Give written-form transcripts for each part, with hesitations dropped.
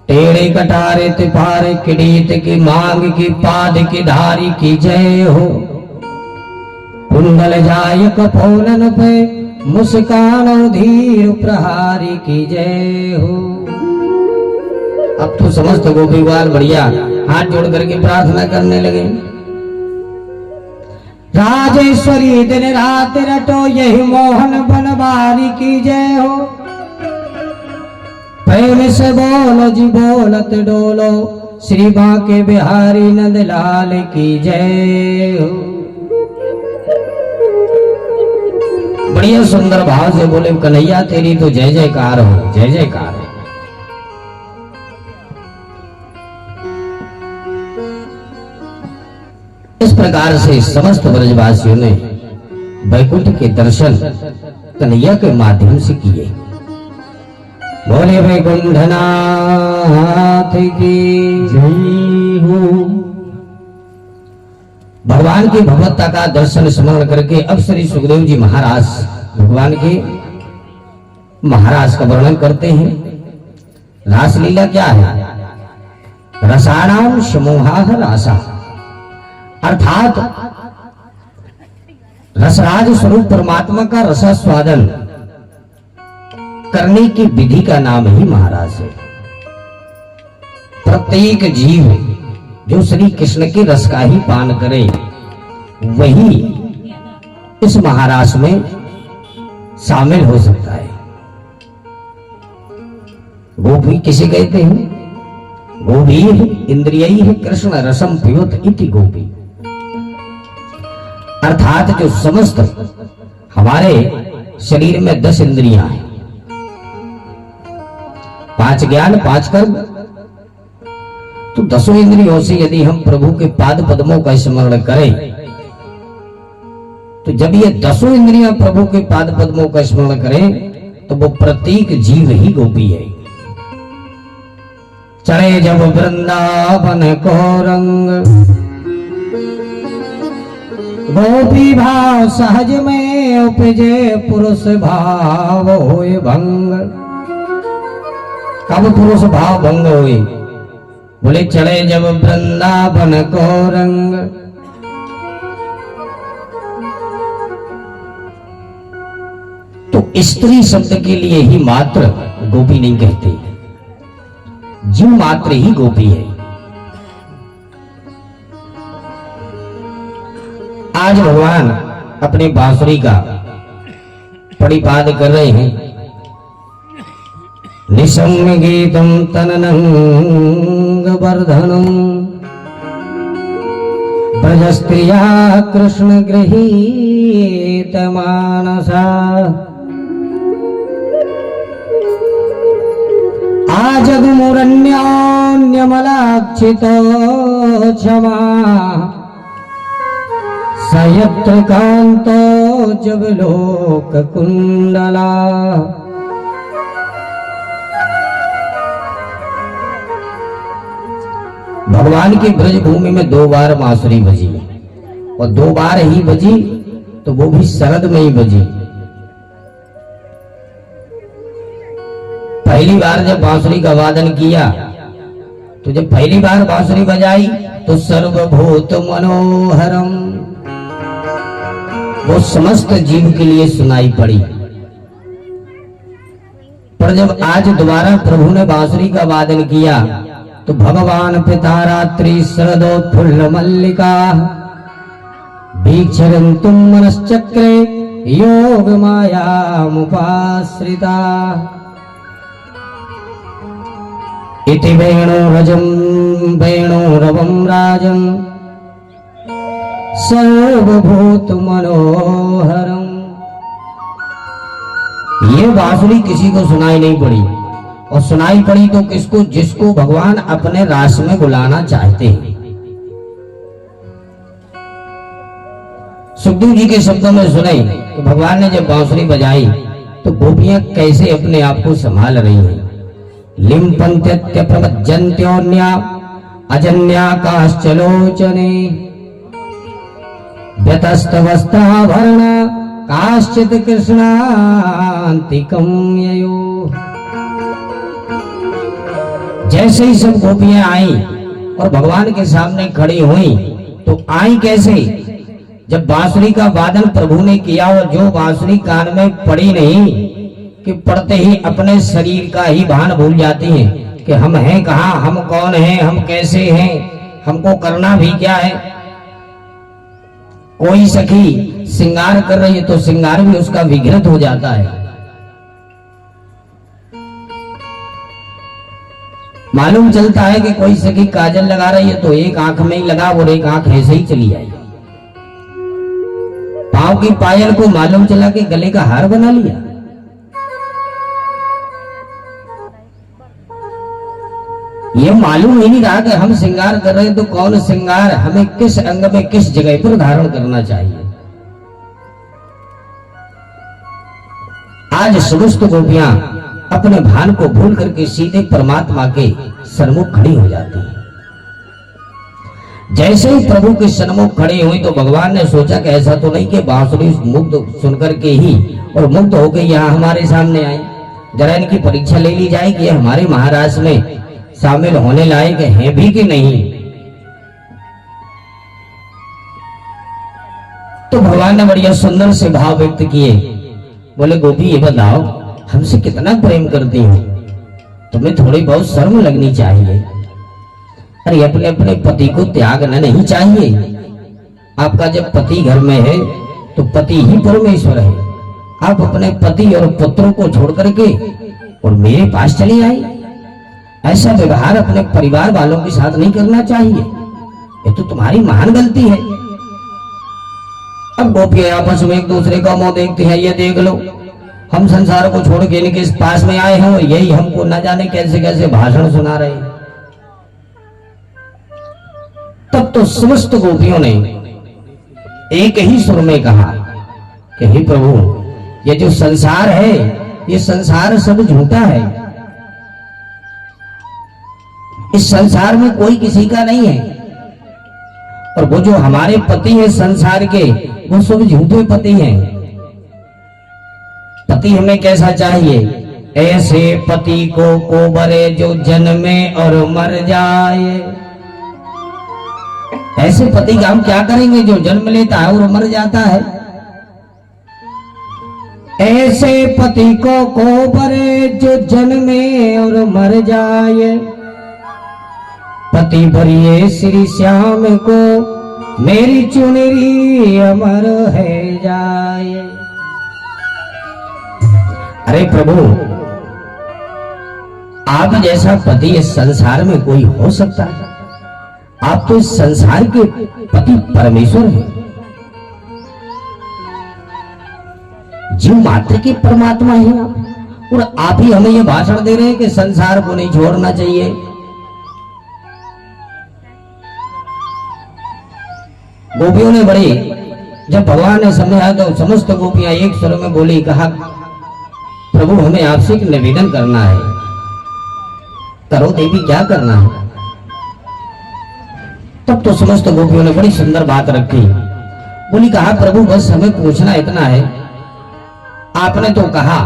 टेढ़े कटारे तिपारे किरीट की मांग की पाद की धारी की जय हो। कुंडल जाय कपोलन पे मुस्कान धीर प्रहारी की जय हो। अब तो समस्त गोपीवाल बढ़िया हाथ जोड़ करके प्रार्थना करने लगे। राजेश्वरी दिन रात रटो यही मोहन बनवारी की जय हो। प्रेम से बोलो जी बोलत डोलो श्री बांके बिहारी नंदलाल की जय हो। बढ़िया सुंदर भाव से बोले कन्हैया तेरी तो जय जयकार हो, जय जयकार हो। इस प्रकार से समस्त ब्रजवासियों ने वैकुंठ के दर्शन कन्हैया के माध्यम से किए। बोले वैकुंठनाथ की जय हो। भगवान की भगवत्ता का दर्शन स्मरण करके अब श्री सुखदेव जी महाराज भगवान के महाराज का वर्णन करते हैं। रासलीला क्या है? रसाणाम समूहाः रासा, अर्थात रसराज स्वरूप परमात्मा का रसास्वादन करने की विधि का नाम ही महाराज है। प्रत्येक जीव जो श्री कृष्ण के रस का ही पान करे वही इस महाराज में शामिल हो सकता है। गोपी किसे कहते हैं? गोपी इंद्रिय कृष्ण रसम पिबत इति गोपी, अर्थात जो समस्त हमारे शरीर में 10 इंद्रियां हैं, 5 ज्ञान 5 कर्म, तो 10 इंद्रियों से यदि हम प्रभु के पाद पद्मों का स्मरण करें तो जब ये 10 इंद्रियां प्रभु के पाद पद्मों का स्मरण करें तो वो प्रत्येक जीव ही गोपी है। चढ़े जब वृंदावन को रंग, गोपी भाव सहज में उपजे पुरुष भाव होए भंग। कब पुरुष भाव भंग हुए? बोले चढ़े जब वृंदावन को रंग। तो स्त्री शब्द के लिए ही मात्र गोपी नहीं कहते, जीव मात्र ही गोपी है। आज भगवान अपने बांसुरी का परिपाद कर रहे हैं। निशम्य गीतम तननंग वर्धनम ब्रजस्त्रिया कृष्ण गृहीत मानसा। आजगमुरन्योन्यमलाक्षितो क्षमा सयत्र कांतो जब लोक कुंडला। भगवान की ब्रज भूमि में 2 बार बांसुरी बजी और 2 बार ही बजी, तो वो भी शरद में ही बजी। पहली बार जब बांसुरी का वादन किया तो जब पहली बार बांसुरी बजाई तो सर्वभूत मनोहरम, वो समस्त जीव के लिए सुनाई पड़ी। पर जब आज दोबारा प्रभु ने बांसुरी का वादन किया तो भगवान पिता रात्रि शरदोत्फुल्ल मल्लिका वीक्षरन्तुं मनश्चक्रे योग मायामुपाश्रिता। इति वेणुरजं वेणुरवं राजं सर्वभूत मनोहरम। ये बांसुरी किसी को सुनाई नहीं पड़ी, और सुनाई पड़ी तो किसको? जिसको भगवान अपने रास में बुलाना चाहते हैं। सुखदेव जी के शब्दों में सुने कि भगवान ने जब बांसुरी बजाई तो गोपियां कैसे अपने आप को संभाल रही हैं। लिम्पन्त्यत्य प्रवज्जन्त्योन्या अजन्याकाश्चलोचने व्यतस्तवस्त्राभरण काश्चित् कृष्णान्तिकं ययो। जय जैसे ही सब गोपियां आई और भगवान के सामने खड़ी हुई, तो आई कैसे? जब बांसुरी का वादन प्रभु ने किया और जो बांसुरी कान में पड़ी नहीं कि पड़ते ही अपने शरीर का ही भान भूल जाती है कि हम हैं कहाँ, हम कौन हैं, हम कैसे हैं, हमको करना भी क्या है। कोई सखी श्रृंगार कर रही है तो श्रृंगार भी उसका विघृत हो जाता है। मालूम चलता है कि कोई सखी काजल लगा रही है तो एक आंख में ही लगा और एक आंख ऐसे ही चली आई। पांव की पायल को मालूम चला कि गले का हार बना लिया। ये मालूम ही नहीं रहा कि हम श्रृंगार कर रहे हैं तो कौन श्रृंगार हमें किस अंग में किस जगह पर धारण करना चाहिए। आज समस्त गोपियां अपने भान को भूल करके सीधे परमात्मा के सन्मुख खड़ी हो जाती है। जैसे ही प्रभु के सन्मुख खड़ी हुई तो भगवान ने सोचा कि ऐसा तो नहीं कि बांसुरी मुग्ध सुनकर के ही और मुग्ध होकर यहाँ हमारे सामने आए, जरा इनकी परीक्षा ले ली जाए कि ये हमारे महाराज में शामिल होने लायक है भी कि नहीं। तो भगवान ने बढ़िया सुंदर से भाव व्यक्त किए। बोले गोपी ये बताओ हमसे कितना प्रेम करती हो, तुम्हें थोड़ी बहुत शर्म लगनी चाहिए। अरे अपने अपने पति को त्यागना नहीं चाहिए। आपका जब पति घर में है तो पति ही परमेश्वर है। आप अपने पति और पुत्रों को छोड़ करके और मेरे पास चली आई, ऐसा व्यवहार अपने परिवार वालों के साथ नहीं करना चाहिए। ये तो तुम्हारी महान गलती है। अब गोपियां आपस में एक दूसरे का मुंह देखते हैं। ये देख लो हम संसार को छोड़ के इनके पास में आए हैं और यही हमको न जाने कैसे कैसे भाषण सुना रहे हैं। तब तो समस्त गोपियों ने एक ही सुर में कहा कि हे प्रभु ये जो संसार है ये संसार सब झूठा है। इस संसार में कोई किसी का नहीं है और वो जो हमारे पति है संसार के वो सब झूठे पति हैं। पति हमें कैसा चाहिए? ऐसे पति को कोबरे जो जन्मे और मर जाए। ऐसे पति का हम क्या करेंगे जो जन्म लेता है और मर जाता है। ऐसे पति को कोबरे जो जन्मे और मर जाए। पति भरिए श्री श्याम को मेरी चुनरी अमर है जाए। अरे प्रभु आप जैसा पति इस संसार में कोई हो सकता है? आप तो इस संसार के पति परमेश्वर हैं, जीव मात्र के परमात्मा हैं आप, और आप ही हमें ये भाषण दे रहे हैं कि संसार को नहीं छोड़ना चाहिए। गोपियों ने बड़ी जब भगवान ने समझाया तो समस्त गोपियां एक स्वर में बोली, कहा प्रभु हमें आपसे एक निवेदन करना है। करो देवी क्या करना है? तब तो समस्त गोपियों ने बड़ी सुंदर बात रखी। बोली कहा प्रभु बस हमें पूछना इतना है, आपने तो कहा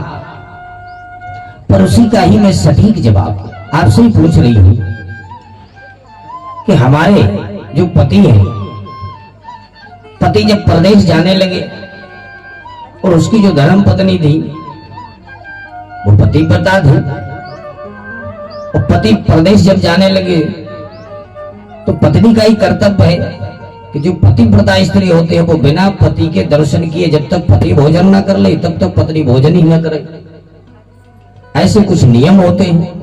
पर उसी का ही मैं सटीक जवाब आपसे ही पूछ रही हूं कि हमारे जो पति हैं, पति जब परदेश जाने लगे और उसकी जो धर्म पत्नी थी वो पतिव्रता थी, और पति परदेश जब जाने लगे तो पत्नी का ही कर्तव्य है कि जो पतिव्रता स्त्री होती है वो बिना पति के दर्शन किए जब तक पति भोजन न कर ले तब तक पत्नी भोजन ही न करे। ऐसे कुछ नियम होते हैं।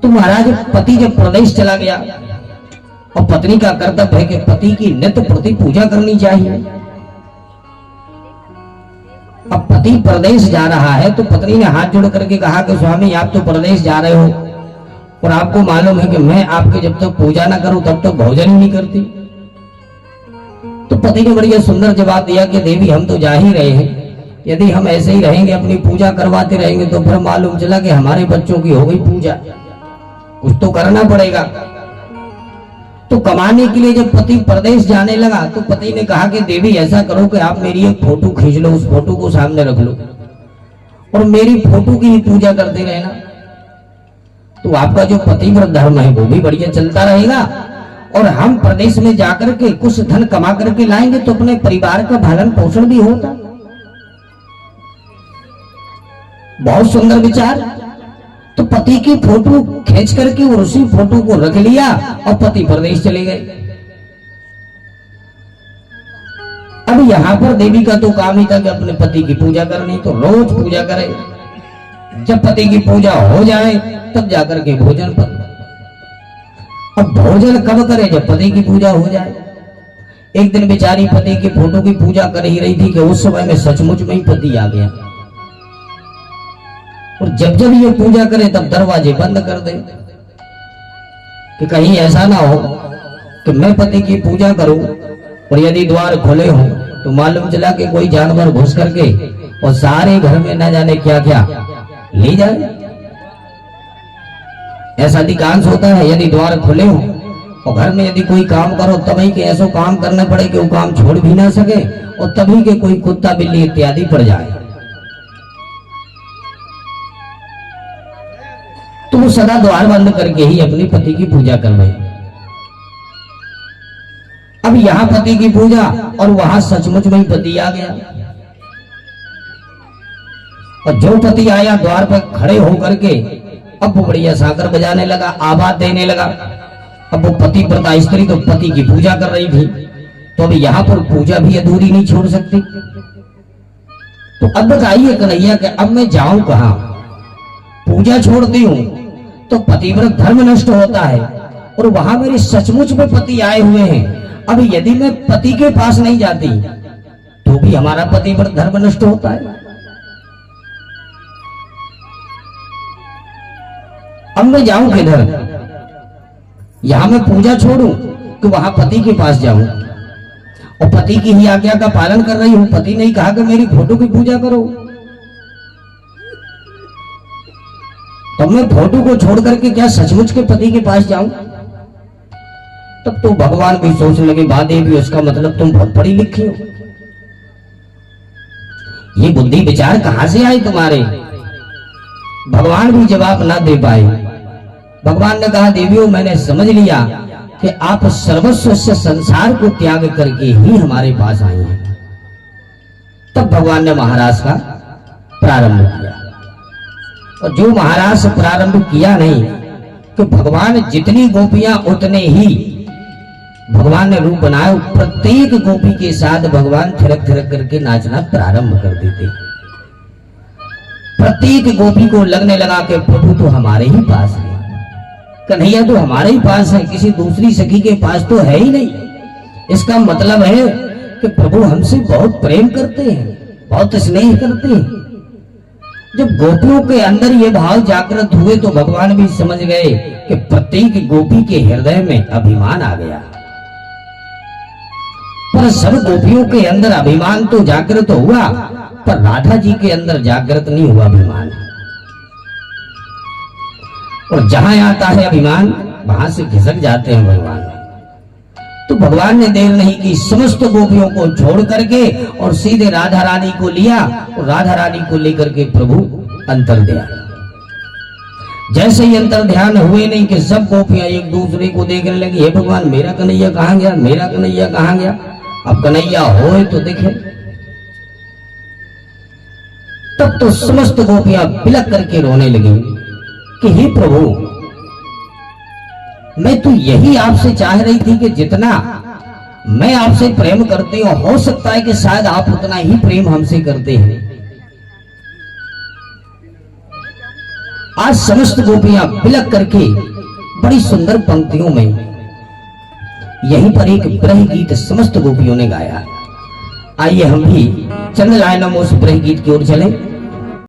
तो महाराज पति जब प्रदेश चला गया और पत्नी का कर्तव्य है कि पति की नित्य प्रति पूजा करनी चाहिए। अब पति प्रदेश जा रहा है तो पत्नी ने हाथ जोड़ करके कहा कि स्वामी आप तो प्रदेश जा रहे हो और आपको मालूम है कि मैं आपके जब तक पूजा ना करूं तब तक भोजन ही नहीं करती। तो पति ने बढ़िया सुंदर जवाब दिया कि देवी हम तो जा ही रहे हैं, यदि हम ऐसे ही रहेंगे अपनी पूजा करवाते रहेंगे तो फिर मालूम चला कि हमारे बच्चों की हो गई पूजा, कुछ तो करना पड़ेगा। तो कमाने के लिए जब पति प्रदेश जाने लगा तो पति ने कहा कि देवी ऐसा करो कि आप मेरी एक फोटो खींच लो, उस फोटो को सामने रख लो और मेरी फोटो की ही पूजा करते रहना। तो आपका जो पतिव्रत धर्म है वो भी बढ़िया चलता रहेगा, और हम प्रदेश में जाकर के कुछ धन कमा करके लाएंगे तो अपने परिवार का भरण पोषण भी होता। बहुत सुंदर विचार। तो पति की फोटो खींच करके और उसी फोटो को रख लिया और पति प्रदेश चले गए। अब यहां पर देवी का तो काम ही था कि अपने पति की पूजा करनी, तो रोज पूजा करे। जब पति की पूजा हो जाए तब जाकर के भोजन पर। अब भोजन कब करे? जब पति की पूजा हो जाए। एक दिन बेचारी पति की फोटो की पूजा कर ही रही थी कि उस समय में सचमुच में ही पति आ गया, और जब जब ये पूजा करे तब दरवाजे बंद कर दे कि कहीं ऐसा ना हो कि मैं पति की पूजा करूं और यदि द्वार खुले हो तो मालूम चला कि कोई जानवर घुस करके और सारे घर में न जाने क्या क्या ले जाए। ऐसा अधिकांश होता है, यदि द्वार खुले हो और घर में यदि कोई काम करो तभी के ऐसा काम करना पड़े कि वो काम छोड़ भी ना सके, और तभी के कोई कुत्ता बिल्ली इत्यादि पड़ जाए। तो वो सदा द्वार बंद करके ही अपने पति की पूजा कर रहे। अब यहां पति की पूजा और वहां सचमुच में ही पति आ गया, और जो पति आया द्वार पर खड़े होकर के अब वो बढ़िया साकर बजाने लगा, आवाज देने लगा। अब वो पति व्रता स्त्री तो पति की पूजा कर रही थी, तो अब यहाँ पर पूजा भी अधूरी नहीं छोड़ सकती। तो अब बताइए कन्हैया कि अब मैं जाऊं कहां? पूजा छोड़ती हूं तो पतिव्रत धर्म नष्ट होता है, और वहां मेरे सचमुच में पति आए हुए हैं। अब यदि मैं पति के पास नहीं जाती तो भी हमारा पतिव्रत धर्म नष्ट होता है। अब मैं जाऊं किधर? यहां मैं पूजा छोड़ूं कि वहां पति के पास जाऊं? और पति की ही आज्ञा का पालन कर रही हूं। पति ने कहा कि मेरी फोटो की पूजा करो, तो मैं फोटो को छोड़ करके क्या सचमुच के पति के पास जाऊं? तब तो भगवान भी सोचने लगे, वाह देवी, उसका मतलब तुम बहुत पढ़ी लिखी हो। ये बुद्धि विचार कहां से आए तुम्हारे? भगवान भी जवाब ना दे पाए। भगवान ने कहा, देवियों, मैंने समझ लिया कि आप सर्वस्व से संसार को त्याग करके ही हमारे पास आई हैं। तब भगवान ने महाराज का प्रारंभ किया, और जो महाराज प्रारंभ किया नहीं कि भगवान जितनी गोपियां उतने ही भगवान ने रूप बनाया, प्रत्येक गोपी के साथ भगवान थिरक थिरक करके नाचना प्रारंभ कर देते। प्रत्येक गोपी को लगने लगा कि प्रभु तो हमारे ही पास है, कन्हैया तो हमारे ही पास है, किसी दूसरी सखी के पास तो है ही नहीं। इसका मतलब है कि प्रभु हमसे बहुत प्रेम करते हैं, बहुत स्नेह करते हैं। जब गोपियों के अंदर ये भाव जागृत हुए तो भगवान भी समझ गए कि प्रत्येक गोपी के हृदय में अभिमान आ गया। पर सब गोपियों के अंदर अभिमान तो जागृत हुआ, पर राधा जी के अंदर जागृत नहीं हुआ अभिमान। और जहां आता है अभिमान वहां से खिसक जाते हैं भगवान। तो भगवान ने देर नहीं की, समस्त गोपियों को छोड़ करके और सीधे राधा रानी को लिया, और राधा रानी को लेकर के प्रभु अंतर ध्यान। जैसे ही अंतर ध्यान हुए नहीं कि सब गोपियां एक दूसरे को देखने लगी, हे भगवान, मेरा कन्हैया कहां गया, मेरा कन्हैया कहां गया? अब कन्हैया हो तो दिखे। तब तो समस्त गोपियां बिलक करके रोने लगी कि हे प्रभु, मैं तो यही आपसे चाह रही थी कि जितना मैं आपसे प्रेम करती हूं, हो सकता है कि शायद आप उतना ही प्रेम हमसे करते हैं। आज समस्त गोपियां बिलक करके बड़ी सुंदर पंक्तियों में यहीं पर एक ब्रह गीत समस्त गोपियों ने गाया। आइए हम भी चंद्र लाइनों में उस ब्रह गीत की ओर चलें।